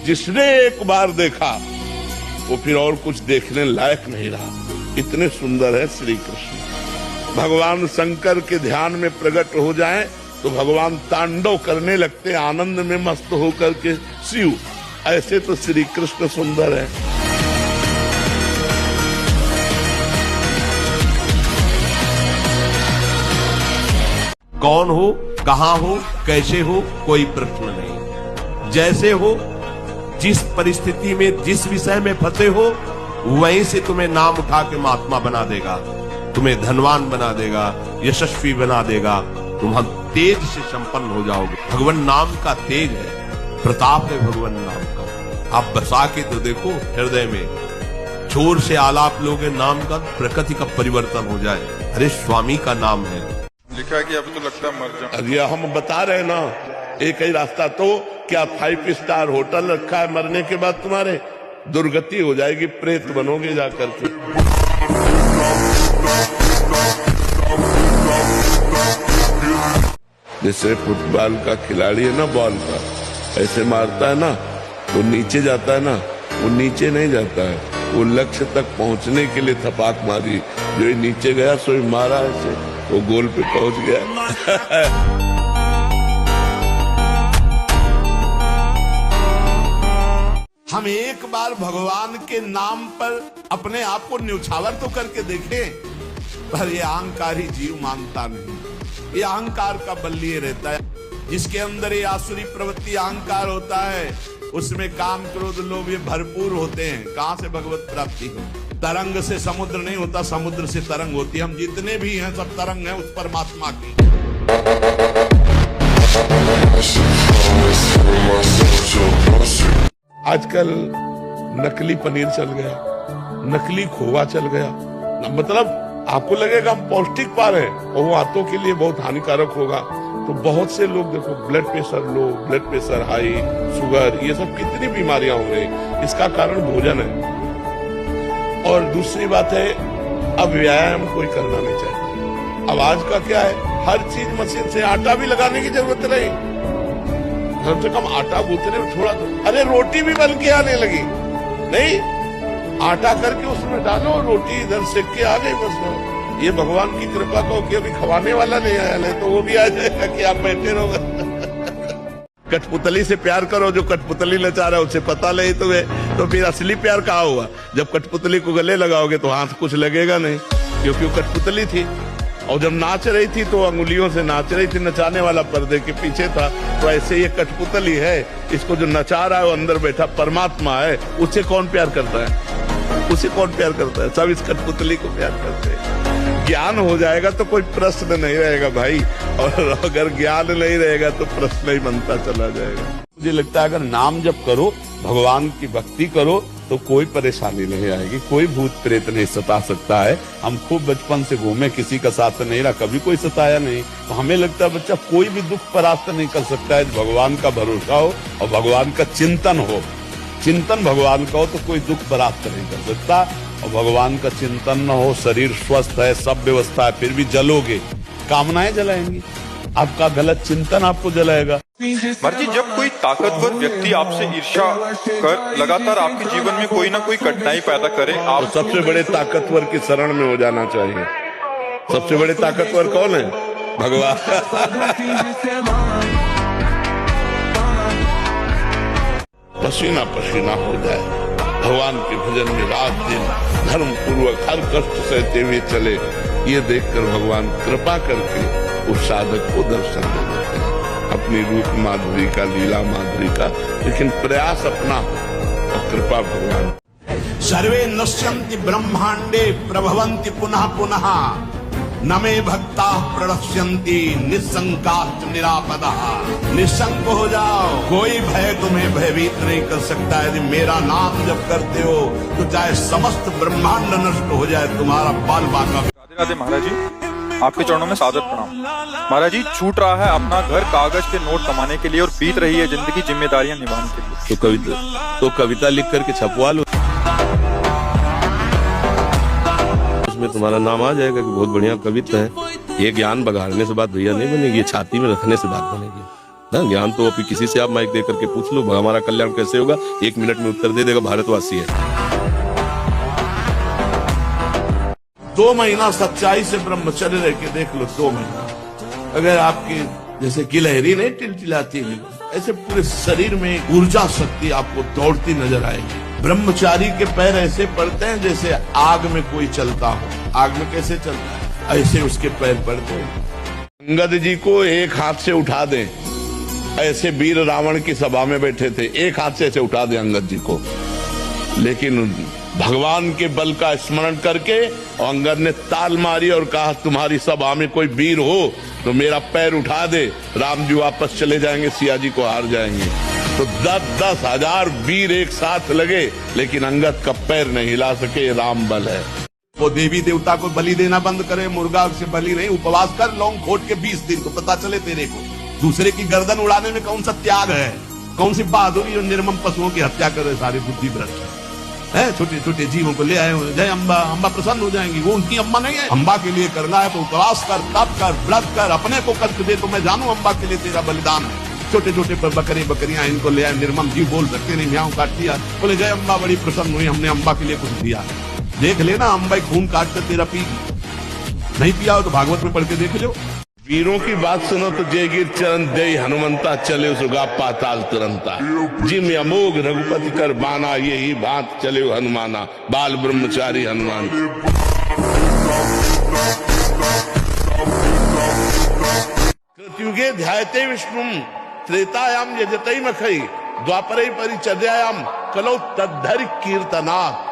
जिसने एक बार देखा वो फिर और कुछ देखने लायक नहीं रहा। इतने सुंदर है श्री कृष्ण। भगवान शंकर के ध्यान में प्रकट हो जाएं तो भगवान तांडव करने लगते, आनंद में मस्त होकर के शिव। ऐसे तो श्री कृष्ण सुंदर है। कौन हो, कहां हो, कैसे हो, कोई प्रश्न नहीं। जैसे हो, जिस परिस्थिति में, जिस विषय में फंसे हो, वहीं से तुम्हें नाम उठा के महात्मा बना देगा, तुम्हें धनवान बना देगा, यशस्वी बना देगा, तुम तेज से संपन्न हो जाओगे। भगवान नाम का तेज है, प्रताप है भगवान नाम का। आप बसा के तो देखो हृदय में, जोर से आलाप लोगे नाम का, प्रकृति का परिवर्तन हो जाए। अरे स्वामी का नाम है। लिखा है कि अब तो लगता है मर जाऊं। अरे हम बता रहे ना, एक ही रास्ता, तो क्या 5 स्टार होटल रखा है, मरने के बाद तुम्हारे दुर्गति हो जाएगी, प्रेत बनोगे जाकर के। जैसे फुटबॉल का खिलाड़ी है ना, बॉल का ऐसे मारता है ना, वो नीचे जाता है ना, वो नीचे नहीं जाता है, वो लक्ष्य तक पहुंचने के लिए थपाक मारी। जो नीचे गया सो मारा ऐसे, वो गोल पे पहुंच गया। हम एक बार भगवान के नाम पर अपने आप को न्यौछावर तो करके देखें, पर ये अहंकारी जीव मानता नहीं। ये अहंकार का बल लिए रहता है। जिसके अंदर ये आसुरी प्रवृत्ति अहंकार होता है, उसमें काम क्रोध लोभ ये भरपूर होते हैं। कहां से भगवत प्राप्ति हो? तरंग से समुद्र नहीं होता, समुद्र से तरंग होती है। हम जितने भी हैं सब तरंग हैं उस परमात्मा की। आजकल नकली पनीर चल गया, नकली खोवा चल गया। मतलब आपको लगेगा हम पौष्टिक पा रहे हैं, और वो आंतों के लिए बहुत हानिकारक होगा। तो बहुत से लोग देखो, blood pressure low, blood pressure high, sugar, ये सब कितनी बीमारियां हो रही। इसका कारण भोजन है। और दूसरी बात है, अब व्यायाम कोई करना नहीं चाहिए। अब आज का क्या है, हर चीज मशीन से। आटा भी लगाने की जरूरत नहीं, कम से कम आटा गूंथने में थोड़ा। अरे रोटी भी बन के आने लगी, नहीं आटा करके उसमें डालो, रोटी इधर सेक के आ गई बस। ये भगवान की कृपा को कि अभी खवाने वाला नहीं आया, नहीं तो वो भी आ जाएगा कि आप बैठे रहोगे। कठपुतली से प्यार करो, जो कठपुतली नचा रहा है उसे पता नहीं तुम्हें, तो फिर असली प्यार कहाँ हुआ? जब कठपुतली को गले लगाओगे तो हाथ कुछ लगेगा नहीं, क्योंकि वो कठपुतली थी। और जब नाच रही थी तो अंगुलियों से नाच रही थी, नचाने वाला पर्दे के पीछे था। तो ऐसे ये कठपुतली है, इसको जो नचा रहा है वो अंदर बैठा परमात्मा है। उसे कौन प्यार करता है? उसे कौन प्यार करता है? सब इस कठपुतली को प्यार करते हैं। ज्ञान हो जाएगा तो कोई प्रश्न नहीं रहेगा भाई, और अगर ज्ञान नहीं रहेगा तो प्रश्न ही बनता चला जाएगा। मुझे लगता है अगर नाम जप करो, भगवान की भक्ति करो, तो कोई परेशानी नहीं आएगी, कोई भूत प्रेत नहीं सता सकता है। हम खूब बचपन से घूमे, किसी का साथ नहीं रहा, कभी कोई सताया नहीं। तो हमें लगता है बच्चा कोई भी दुख परास्त नहीं कर सकता है। भगवान का भरोसा हो और भगवान का चिंतन हो, चिंतन भगवान का हो, तो कोई दुख परास्त नहीं कर सकता। और भगवान का चिंतन न हो, शरीर स्वस्थ है, सब व्यवस्था है, फिर भी जलोगे, कामनाएं जलाएंगी, आपका गलत चिंतन आपको जलाएगा। मर्जी, जब कोई ताकतवर व्यक्ति आपसे ईर्ष्या कर लगातार आपके जीवन में कोई ना कोई कठिनाई पैदा करे, आप तो सबसे बड़े ताकतवर की शरण में हो जाना चाहिए। सबसे बड़े ताकतवर कौन है? भगवान। पसीना पसीना हो जाए, भगवान के भजन में रात दिन धर्म पूर्वक हर कष्ट सहते हुए चले, ये देखकर भगवान कृपा करके उस साधक को दर्शन दे देते हैं, अपनी रूप माधुरी का, लीला माधुरी का। लेकिन प्रयास अपना और कृपा भगवान। सर्वे नश्यन्ति ब्रह्मांडे प्रभवन्ति पुनः पुनः, न मे भक्ता प्रणश्यन्ति निसंकाश्च निरापदः। निसंक हो जाओ, कोई भय तुम्हें भयभीत नहीं कर सकता। यदि मेरा नाम जब करते हो तो चाहे समस्त ब्रह्मांड नष्ट हो जाए, तुम्हारा बाल बाका। राधे राधे महाराज जी, आपके चरणों में सादर प्रणाम। महाराज जी, छूट रहा है अपना घर कागज के नोट कमाने के लिए और बीत रही है जिंदगी जिम्मेदारियां निभाने के लिए। तो कविता लिख करके छपवा लो, उसमें तुम्हारा नाम आ जाएगा कि बहुत बढ़िया कविता है। ये ज्ञान बघाड़ने से बात भैया नहीं बनेगी, ये छाती में रखने से बात बनेगी। ना ज्ञान तो अभी किसी से आप माइक दे करके पूछ लो हमारा कल्याण कैसे होगा, 1 मिनट में उत्तर दे देगा भारतवासी है। 2 महीना सच्चाई से ब्रह्मचर्य रह के देख लो, 2 महीना अगर आपकी जैसे गिलहरी नहीं टिलटिलाती है, ऐसे पूरे शरीर में ऊर्जा शक्ति आपको दौड़ती नजर आएगी। ब्रह्मचारी के पैर ऐसे पड़ते हैं जैसे आग में कोई चलता हो। आग में कैसे चलता है, ऐसे उसके पैर पड़ते हैं। अंगद जी को एक हाथ से उठा दें, ऐसे वीर रावण की सभा में बैठे थे, एक हाथ से ऐसे उठा दें अंगद जी को, लेकिन भगवान के बल का स्मरण करके अंगद ने ताल मारी और कहा तुम्हारी सभा में कोई वीर हो तो मेरा पैर उठा दे, राम जी वापस चले जाएंगे, सिया जी को हार जाएंगे। तो 10-10 हजार वीर एक साथ लगे, लेकिन अंगद का पैर नहीं हिला सके, ये राम बल है। वो देवी देवता को बलि देना बंद करे, मुर्गा से बलि नहीं, उपवास कर लौंग खोट के 20 दिन को पता चले तेरे को दूसरे की गर्दन उड़ाने में कौन सा त्याग है, कौन सी बहादुरी और निर्मम पशुओं की हत्या कर रहे सारे बुद्धि भ्रष्ट है। छोटे छोटे जीवों को ले आए हो, जय अम्बा, अम्बा प्रसन्न हो जाएंगी। वो उनकी अम्बा नहीं है। अम्बा के लिए करना है तो उपवास कर, तप कर, व्रत कर, अपने को कष्ट दे तो मैं जानू अम्बा के लिए तेरा बलिदान है। छोटे छोटे बकरियां इनको ले आए, निर्मम जीव बोल सकते नहीं, म्याऊं काट दिया, बोले जय अम्बा बड़ी प्रसन्न हुई, हमने अम्बा के लिए कुछ दिया। देख लेना अम्बा खून काट कर तेरा पी, नहीं पिया हो तो भागवत में पढ़ के देख लो। वीरों की बात सुनो तो जय गिर चरण दे हनुमंता, चले सुगा पाताल तुरंता, जिम अमोघ रघुपति कर बाना, यही बात चले हनुमाना, बाल ब्रह्मचारी हनुमान। कृतयुगे ध्यायते विष्णु, त्रेतायाम यजते मखई, द्वापरे परिचर्यायाम कलौ तद्धरि कीर्तनात्,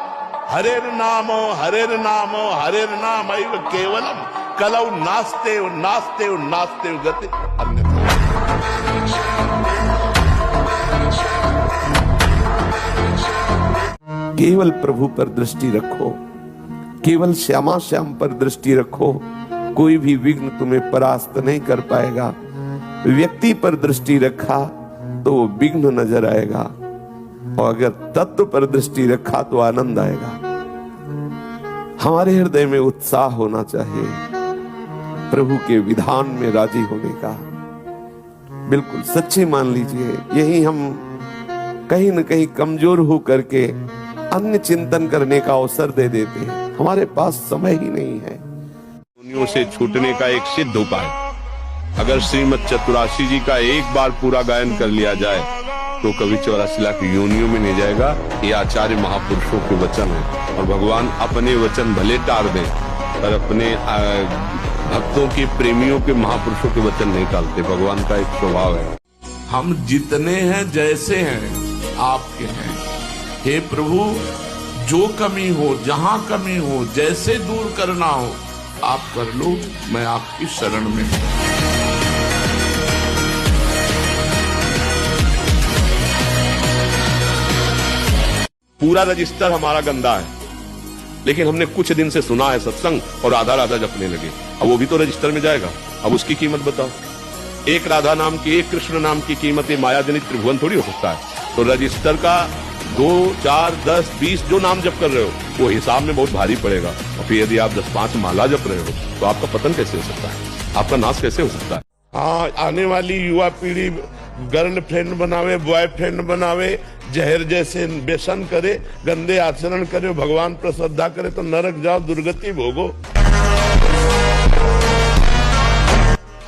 हरेर नाम हरेर नाम केवलम, कलौ नास्ते नास्ते नास्ते गति अन्यथा। केवल प्रभु पर दृष्टि रखो, केवल श्यामा श्याम पर दृष्टि रखो, कोई भी विघ्न तुम्हें परास्त नहीं कर पाएगा। व्यक्ति पर दृष्टि रखा तो वो विघ्न नजर आएगा, और अगर तत्व पर दृष्टि रखा तो आनंद आएगा। हमारे हृदय में उत्साह होना चाहिए प्रभु के विधान में राजी होने का। बिल्कुल सच्चे मान लीजिए, यही हम कहीं न कहीं कमजोर हो करके अन्य चिंतन करने का अवसर दे देते हैं। हमारे पास समय ही नहीं है। योनियों से छूटने का एक सिद्ध उपाय, अगर श्रीमद चतुराशी जी का एक बार पूरा गायन कर लिया जाए तो कभी 84 लाख योनियों में नहीं जाएगा। ये आचार्य महापुरुषों के वचन है, और भगवान अपने वचन भले टाल दें पर अपने भक्तों के प्रेमियों के महापुरुषों के वचन नहीं टालते। भगवान का एक स्वभाव है। हम जितने हैं जैसे हैं आपके हैं। हे प्रभु, जो कमी हो, जहां कमी हो, जैसे दूर करना हो आप कर लो, मैं आपकी शरण में हूं। पूरा रजिस्टर हमारा गंदा है, लेकिन हमने कुछ दिन से सुना है सत्संग और राधा राधा जपने लगे। अब वो भी तो रजिस्टर में जाएगा। अब उसकी कीमत बताओ। एक राधा नाम की, एक कृष्ण नाम की कीमत ये मायाजनित त्रिभुवन थोड़ी हो सकता है। तो रजिस्टर का 2, 4, 10, 20 जो नाम जप कर रहे हो वो हिसाब में बहुत भारी पड़ेगा। और फिर यदि आप 10-5 माला जप रहे हो तो आपका पतन कैसे हो सकता है, आपका नाश कैसे हो सकता है। हाँ, आने वाली युवा पीढ़ी गर्लफ्रेंड बनावे, बॉयफ्रेंड बनावे, जहर जैसे व्यसन करे, गंदे आचरण करे, भगवान पर श्रद्धा करे तो नरक जाओ, दुर्गति भोगो।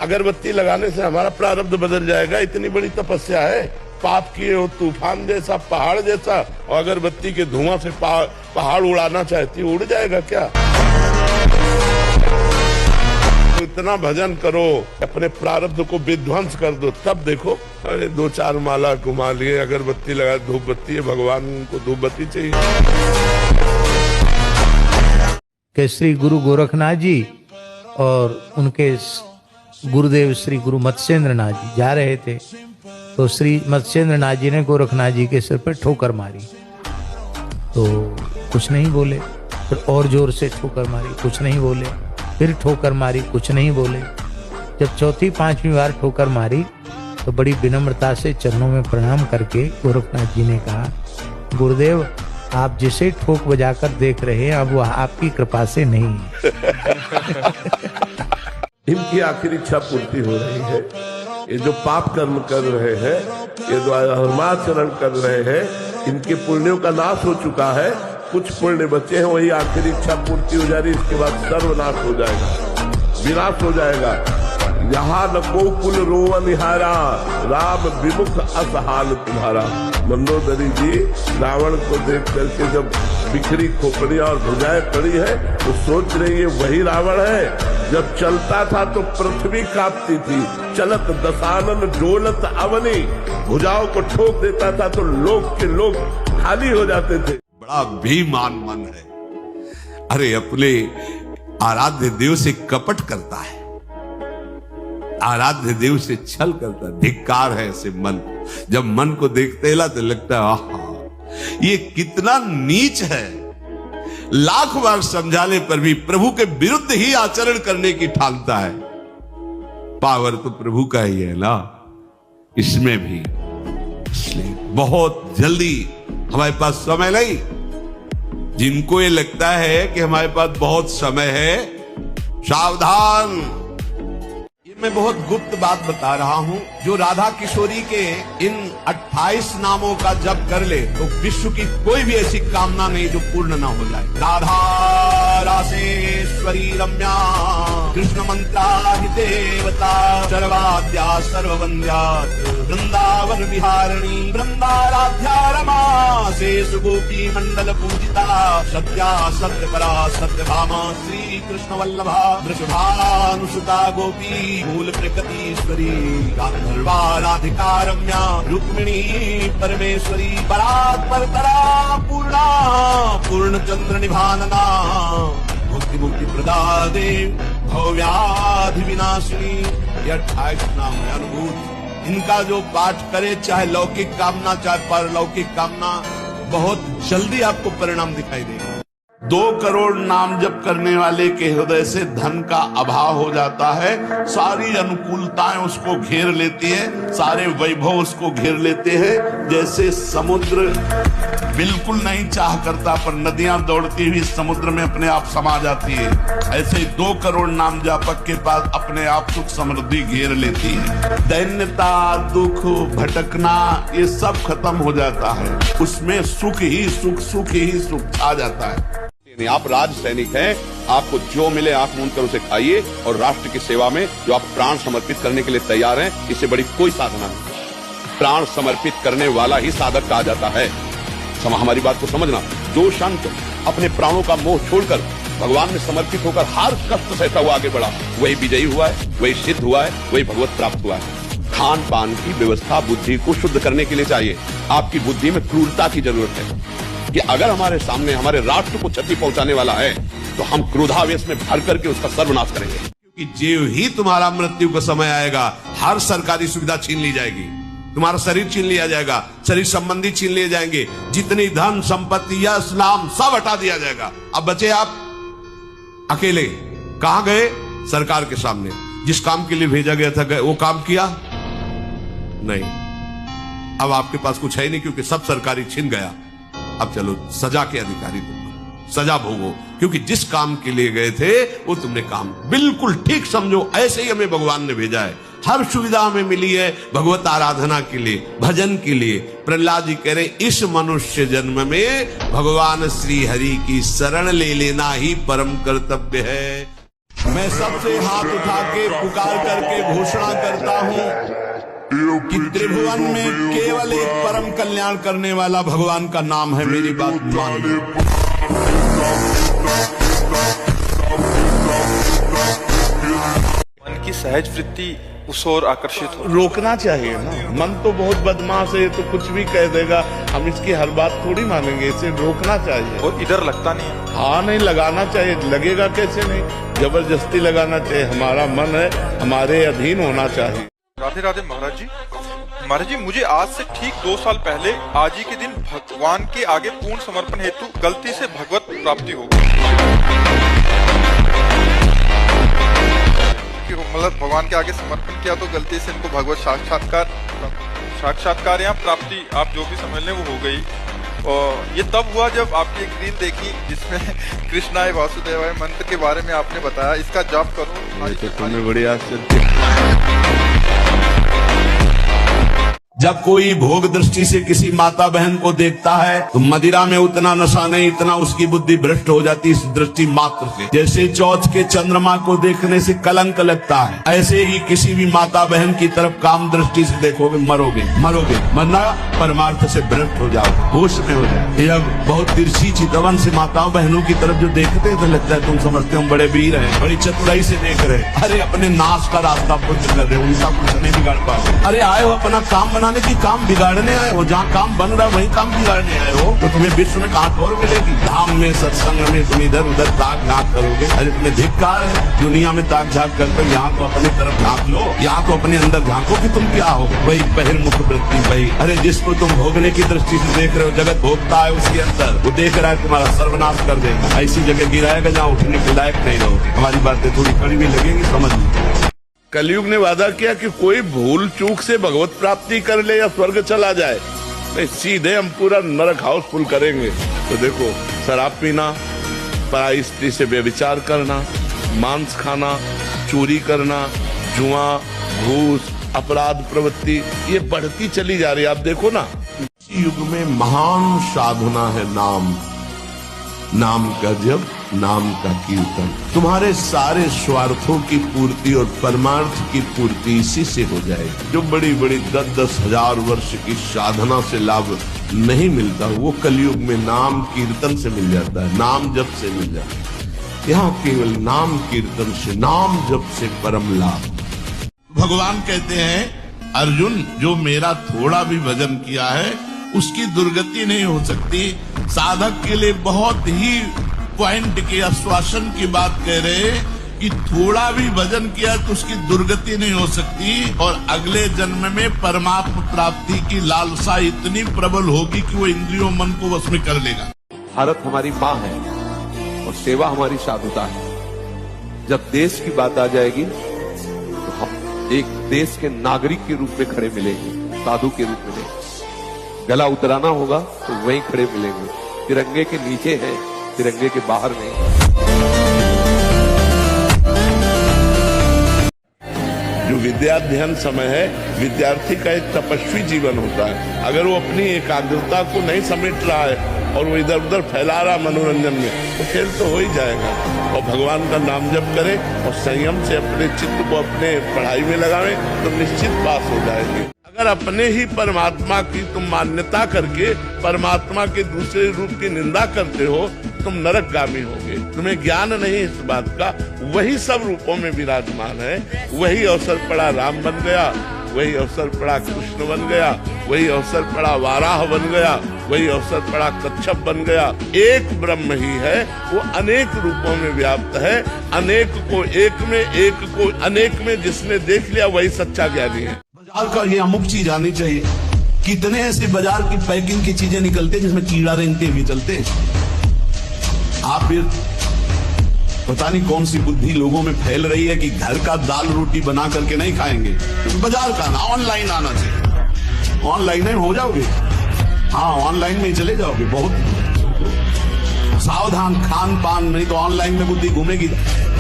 अगरबत्ती लगाने से हमारा प्रारब्ध बदल जाएगा, इतनी बड़ी तपस्या है। पाप किए हो तूफान जैसा, पहाड़ जैसा, और अगरबत्ती के धुआं से पहाड़ उड़ाना चाहती उड़ जाएगा क्या। इतना भजन करो, अपने प्रारब्ध को विध्वंस कर दो, तब देखो। अरे 2-4 माला घुमा लिए, अगरबत्ती लगा, धूप बत्ती है, भगवान को धूप बत्ती चाहिए। कि श्री गुरु गोरखनाथ जी और उनके गुरुदेव श्री गुरु मत्स्येंद्र नाथ जी जा रहे थे, तो श्री मत्स्येंद्र नाथ जी ने गोरखनाथ जी के सिर पर ठोकर मारी, तो कुछ नहीं बोले। फिर और जोर से ठोकर मारी, कुछ नहीं बोले। फिर ठोकर मारी, कुछ नहीं बोले। जब 4-5वीं बार ठोकर मारी तो बड़ी विनम्रता से चरणों में प्रणाम करके गोरखनाथ जी ने कहा, गुरुदेव आप जिसे ठोक बजाकर देख रहे हैं अब वह आपकी कृपा से नहीं है। इनकी आखिरी इच्छा पूर्ति हो रही है। ये जो पाप कर्म कर रहे हैं, ये जो धर्माचरण कर रहे हैं, इनके पुण्यों का नाश हो चुका है। कुछ पुण्य बचे हैं, वही आखिरी इच्छा पूर्ति हो जा रही, इसके बाद सर्वनाश हो जाएगा, विनाश हो जाएगा। यहाँ न गोकुल रोवन निहारा, राम विमुख असहाल तुम्हारा। मंदोदरी जी रावण को देख करके जब बिखरी खोपड़ियां और भुजाएं पड़ी है तो सोच रही है वही रावण है। जब चलता था तो पृथ्वी कांपती थी, चलत दशानन डोलत अवनी, भुजाओं को ठोक देता था तो लोग के लोग खाली हो जाते थे। बड़ा बेईमान मन है। अरे अपने आराध्य देव से कपट करता है, आराध्य देव से छल करता है। धिक्कार है ऐसे मन। जब मन को देखते ला तो लगता है आहा, ये कितना नीच है। लाख बार समझाने पर भी प्रभु के विरुद्ध ही आचरण करने की ठानता है। पावर तो प्रभु का ही है ना, इसमें भी। इसलिए बहुत जल्दी, हमारे पास समय नहीं। जिनको ये लगता है कि हमारे पास बहुत समय है, सावधान। मैं बहुत गुप्त बात बता रहा हूं। जो राधा किशोरी के इन 28 नामों का जप कर ले तो विश्व की कोई भी ऐसी कामना नहीं जो पूर्ण ना हो जाए। राधा रासेश्वरी रम्या, कृष्ण मंत्रा हि देवता, सर्वाद्या सर्ववंद्या, वृंदावन विहारिणी, वृंदाराध्या रमा, शेष गोपी मंडल पूजिता, सत्या सत्यपरा सत्यभामा, श्री कृष्ण वल्लभा, वृषभानुसुता गोपी, मूल प्रकृतीश्वरी, गांधर्वा राधिका रम्या, रुक्मिणी परमेश्वरी, परात्परतरा पूर्णा, पूर्ण चंद्र निभानना, मुक्ति मुक्ति प्रदा देव, भव्याधि विनाशिनी। ये 28 नाम है अनुभूत। इनका जो पाठ करे, चाहे लौकिक कामना चाहे पारलौकिक कामना, बहुत जल्दी आपको परिणाम दिखाई देगा। 2 करोड़ नाम जप करने वाले के हृदय से धन का अभाव हो जाता है। सारी अनुकूलताएं उसको घेर लेती है, सारे वैभव उसको घेर लेते हैं। जैसे समुद्र बिल्कुल नहीं चाह करता पर नदियां दौड़ती हुई समुद्र में अपने आप समा जाती है, ऐसे 2 करोड़ नाम जापक के पास अपने आप सुख समृद्धि घेर लेती है। दैन्यता, दुख, भटकना, ये सब खत्म हो जाता है। उसमें सुख ही सुख, सुख ही सुख छा जाता है। आप राज सैनिक हैं, आपको जो मिले आंख मूंद कर उसे खाइए, और राष्ट्र की सेवा में जो आप प्राण समर्पित करने के लिए तैयार हैं, इससे बड़ी कोई साधना नहीं। प्राण समर्पित करने वाला ही साधक कहा जाता है। हमारी बात को समझना। जो संत अपने प्राणों का मोह छोड़कर भगवान में समर्पित होकर हर कष्ट सहता हुआ आगे बढ़ा, वही विजयी हुआ है, वही सिद्ध हुआ है, वही भगवत प्राप्त हुआ है। खान पान की व्यवस्था बुद्धि को शुद्ध करने के लिए चाहिए। आपकी बुद्धि में क्रूरता की जरूरत है कि अगर हमारे सामने हमारे राष्ट्र को क्षति पहुंचाने वाला है तो हम क्रोधावेश में भर करके उसका सर्वनाश करेंगे। क्योंकि जो ही तुम्हारा मृत्यु का समय आएगा, हर सरकारी सुविधा छीन ली जाएगी, तुम्हारा शरीर छीन लिया जाएगा, शरीर संबंधी छीन लिए जाएंगे, जितनी धन संपत्ति यश नाम सब हटा दिया जाएगा। अब बचे आप अकेले। कहां गए? सरकार के सामने। जिस काम के लिए भेजा गया था गए, वो काम किया नहीं। अब आपके पास कुछ है ही नहीं, क्योंकि सब सरकारी छीन गया। अब चलो सजा के अधिकारी तुम, सजा भोगो, क्योंकि जिस काम के लिए गए थे वो तुमने काम बिल्कुल ठीक समझो। ऐसे ही हमें भगवान ने भेजा है। हर सुविधा हमें मिली है भगवत आराधना के लिए, भजन के लिए। प्रहलाद जी कह रहे, इस मनुष्य जन्म में भगवान श्री हरि की शरण ले लेना ही परम कर्तव्य है। मैं सबसे हाथ उठा के पुकार करके घोषणा करता हूं कि त्रिभुवन में केवल एक परम कल्याण करने वाला भगवान का नाम है। मेरी बात मान लो। मन की सहज वृत्ति उस ओर आकर्षित हो। रोकना चाहिए ना। मन तो बहुत बदमाश है, तो कुछ भी कह देगा, हम इसकी हर बात थोड़ी मानेंगे। इसे रोकना चाहिए। और इधर लगता नहीं है। हाँ, नहीं लगाना चाहिए। लगेगा कैसे नहीं, जबरदस्ती लगाना चाहिए। हमारा मन है, हमारे अधीन होना चाहिए। राधे राधे महाराज जी। महाराज जी, मुझे आज से ठीक 2 साल पहले आज ही के दिन भगवान के आगे पूर्ण समर्पण हेतु गलती से भगवत प्राप्ति हो गई। मतलब भगवान के आगे समर्पण किया तो गलती से इनको भगवत साक्षात्कार या प्राप्ति, आप जो भी समझ लें, वो हो गई। और ये तब हुआ जब आपकी एक रील देखी जिसमें कृष्णाय वासुदेवाय मंत्र के बारे में आपने बताया, इसका जाप करो। तुमने बड़ी आश्चर्य जब कोई भोग दृष्टि से किसी माता बहन को देखता है तो मदिरा में उतना नशा नहीं, इतना उसकी बुद्धि भ्रष्ट हो जाती इस दृष्टि मात्र से। जैसे चौथ के चंद्रमा को देखने से कलंक लगता है, ऐसे ही किसी भी माता बहन की तरफ काम दृष्टि से देखोगे मरोगे, मरना परमार्थ से भ्रष्ट हो जाओ, होश में हो जाओ। जब बहुत तिरछी चितवन से माताओं बहनों की तरफ जो देखते हैं तो लगता है तुम समझते हो बड़े वीर हैं, बड़ी चतुराई से देख रहे हैं। अरे अपने नाश का रास्ता पुत्र कर रहे हो, उनका कुछ नहीं बिगाड़ पाओ। अरे आए हो अपना काम बनाने की, काम बिगाड़ने आए हो। जहाँ काम बन रहा है वही काम बिगाड़ने आए हो तो तुम्हें विश्व में कहाँ ठोर मिलेगी। धाम में सत्संग में तुम इधर उधर ताक झाँक करोगे, अरे तुम्हें धिक्कार है। दुनिया में ताक झाँक करके यहाँ तो अपनी तरफ झाँक लो, यहाँ तो अपने अंदर झाँको कि तुम क्या हो। वही बहिर्मुख वृत्ति, वही अरे जिसको तुम भोगने की दृष्टि से देख रहे हो, जगत भोगता है उसके अंदर, वो देख रहा है तुम्हारा सर्वनाश कर देगा। ऐसी जगह गिराएगा जहाँ उठने के लायक नहीं रहो। हमारी बातें थोड़ी कड़वी लगेंगी, समझ लो। कलयुग ने वादा किया कि कोई भूल चूक से भगवत प्राप्ति कर ले या स्वर्ग चला जाए, नहीं सीधे हम पूरा नरक हाउसफुल करेंगे। तो देखो, शराब पीना, पराई स्त्री से व्यभिचार करना, मांस खाना, चोरी करना, जुआ, घूस, अपराध प्रवृत्ति ये बढ़ती चली जा रही है। आप देखो ना, युग में महान साधना है नाम, नाम का जप, नाम का कीर्तन। तुम्हारे सारे स्वार्थों की पूर्ति और परमार्थ की पूर्ति इसी से हो जाएगी। जो बड़ी बड़ी 10-10 हजार वर्ष की साधना से लाभ नहीं मिलता, वो कलयुग में नाम कीर्तन से मिल जाता है, नाम जप से मिल जाता है। यहाँ केवल नाम कीर्तन से, नाम जप से परम लाभ। भगवान कहते हैं अर्जुन, जो मेरा थोड़ा भी भजन किया है उसकी दुर्गति नहीं हो सकती। साधक के लिए बहुत ही पॉइंट के आश्वासन की बात कह रहे कि थोड़ा भी भजन किया तो उसकी दुर्गति नहीं हो सकती और अगले जन्म में परमात्मा प्राप्ति की लालसा इतनी प्रबल होगी कि वो इंद्रियों मन को वश में कर लेगा। भारत हमारी माँ है और सेवा हमारी साधुता है। जब देश की बात आ जाएगी तो हम एक देश के नागरिक के रूप में खड़े मिलेंगे, साधु के रूप में। गला उतराना होगा तो वहीं खड़े मिलेंगे, तिरंगे के नीचे हैं, तिरंगे के बाहर नहीं। जो विद्याध्ययन समय है, विद्यार्थी का एक तपस्वी जीवन होता है। अगर वो अपनी एकाग्रता को नहीं समेट रहा है और वो इधर उधर फैला रहा मनोरंजन में, तो खेल तो हो ही जाएगा। और भगवान का नाम जप करे और संयम से अपने चित्त को अपने पढ़ाई में लगावे तो निश्चित पास हो जाएंगे। अगर अपने ही परमात्मा की तुम मान्यता करके परमात्मा के दूसरे रूप की निंदा करते हो, तुम नरकगामी होगे। तुम्हें ज्ञान नहीं इस बात का। वही सब रूपों में विराजमान है। वही अवसर पड़ा राम बन गया, वही अवसर पड़ा कृष्ण बन गया, वही अवसर पड़ा वाराह बन गया, वही अवसर पड़ा कच्छप बन गया। एक ब्रह्म ही है, वो अनेक रूपों में व्याप्त है। अनेक को एक में, एक को अनेक में जिसने देख लिया वही सच्चा ज्ञानी है। बाजार का ये अमुक चीज आनी चाहिए। कितने ऐसे बाजार की पैकिंग की चीजें निकलते जिसमें कीड़ा रेंगते भी चलते। आप फिर पता नहीं कौन सी बुद्धि लोगों में फैल रही है कि घर का दाल रोटी बना करके नहीं खाएंगे, तो बाजार का ना ऑनलाइन आना चाहिए। ऑनलाइन में हो जाओगे, हाँ ऑनलाइन में चले जाओगे। बहुत सावधान, खान पान नहीं तो ऑनलाइन में बुद्धि घूमेगी।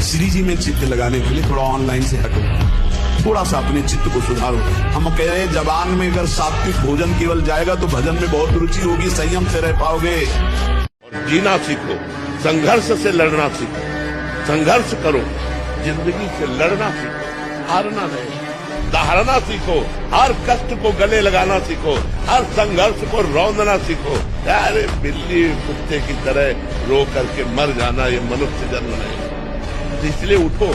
श्री जी में चित्त लगाने के लिए थोड़ा ऑनलाइन से हटो, थोड़ा सा अपने चित्त को सुधारो। हम कह रहे हैं जबान में अगर सात्विक भोजन केवल जाएगा तो भजन में बहुत रुचि होगी, संयम से रह पाओगे। और जीना सीखो, संघर्ष से लड़ना सीखो। संघर्ष करो, जिंदगी से लड़ना सीखो, हारना नहीं। दहाड़ना सीखो, हर कष्ट को गले लगाना सीखो, हर संघर्ष को रौंदना सीखो। अरे बिल्ली कुत्ते की तरह रो करके मर जाना ये मनुष्य जन्म नहीं। इसलिए उठो,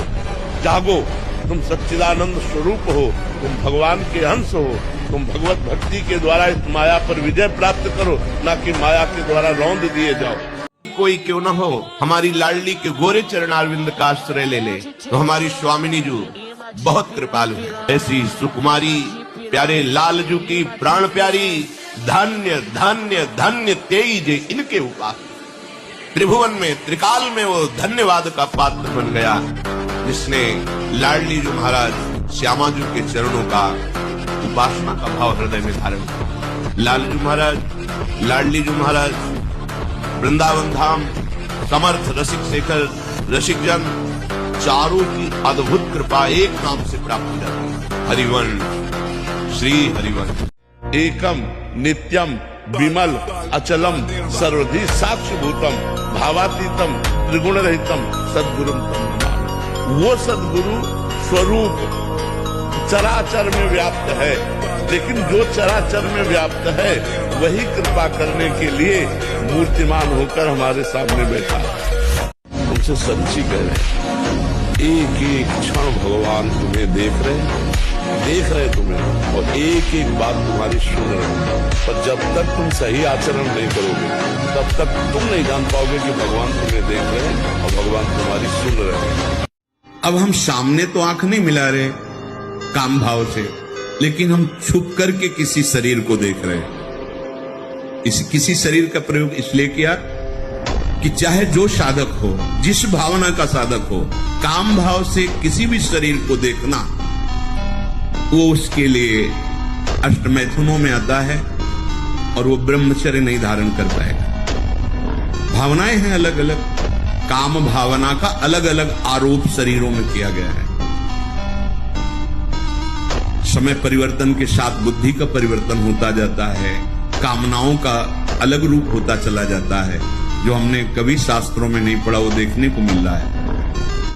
जागो। तुम सच्चिदानंद स्वरूप हो, तुम भगवान के अंश हो। तुम भगवत भक्ति के द्वारा इस माया पर विजय प्राप्त करो, ना कि माया के द्वारा रौंद दिए जाओ। कोई क्यों न हो, हमारी लाडली के गोरे चरणारविंद का आश्रय ले ले तो हमारी स्वामिनी जी बहुत कृपालु है। ऐसी सुकुमारी प्यारे लाल जू की प्राण प्यारी, धन्य धन्य धन्य तेज इनके उपास। त्रिभुवन में, त्रिकाल में वो धन्यवाद का पात्र बन गया जिसने लाडली जी महाराज श्यामा जी के चरणों का उपासना का भाव हृदय में धारण किया। लालजू महाराज, लाडली जी महाराज, वृंदावन धाम, समर्थ रसिक शेखर, रसिक जन, चारों की अद्भुत कृपा एक नाम से प्राप्त हो जाती है। हरिवंश, श्री हरिवंश। एकम नित्यम विमल अचलम सर्वधि साक्षिभूतम भावातीतम त्रिगुण रहितम सद्गुरुम तम नमामि। वो सद्गुरु स्वरूप चराचर में व्याप्त है, लेकिन जो चराचर में व्याप्त है वही कृपा करने के लिए मूर्तिमान होकर हमारे सामने बैठा है। उनसे सच्ची कह रहे हैं, एक एक क्षण भगवान तुम्हें देख रहे तुम्हें, और एक एक बात तुम्हारी सुन रहे हैं। पर जब तक तुम सही आचरण नहीं करोगे तब तक तुम नहीं जान पाओगे कि भगवान तुम्हें देख रहे हैं और भगवान तुम्हारी सुन रहे हैं। अब हम सामने तो आंख नहीं मिला रहे काम भाव से, लेकिन हम छुप करके किसी शरीर को देख रहे हैं। किसी शरीर का प्रयोग इसलिए किया कि चाहे जो साधक हो, जिस भावना का साधक हो, काम भाव से किसी भी शरीर को देखना वो उसके लिए अष्टमैथुनों में आता है और वो ब्रह्मचर्य नहीं धारण कर पाएगा। भावनाएं हैं अलग अलग, काम भावना का अलग अलग आरोप शरीरों में किया गया है। समय परिवर्तन के साथ बुद्धि का परिवर्तन होता जाता है, कामनाओं का अलग रूप होता चला जाता है। जो हमने कभी शास्त्रों में नहीं पढ़ा वो देखने को मिल रहा है।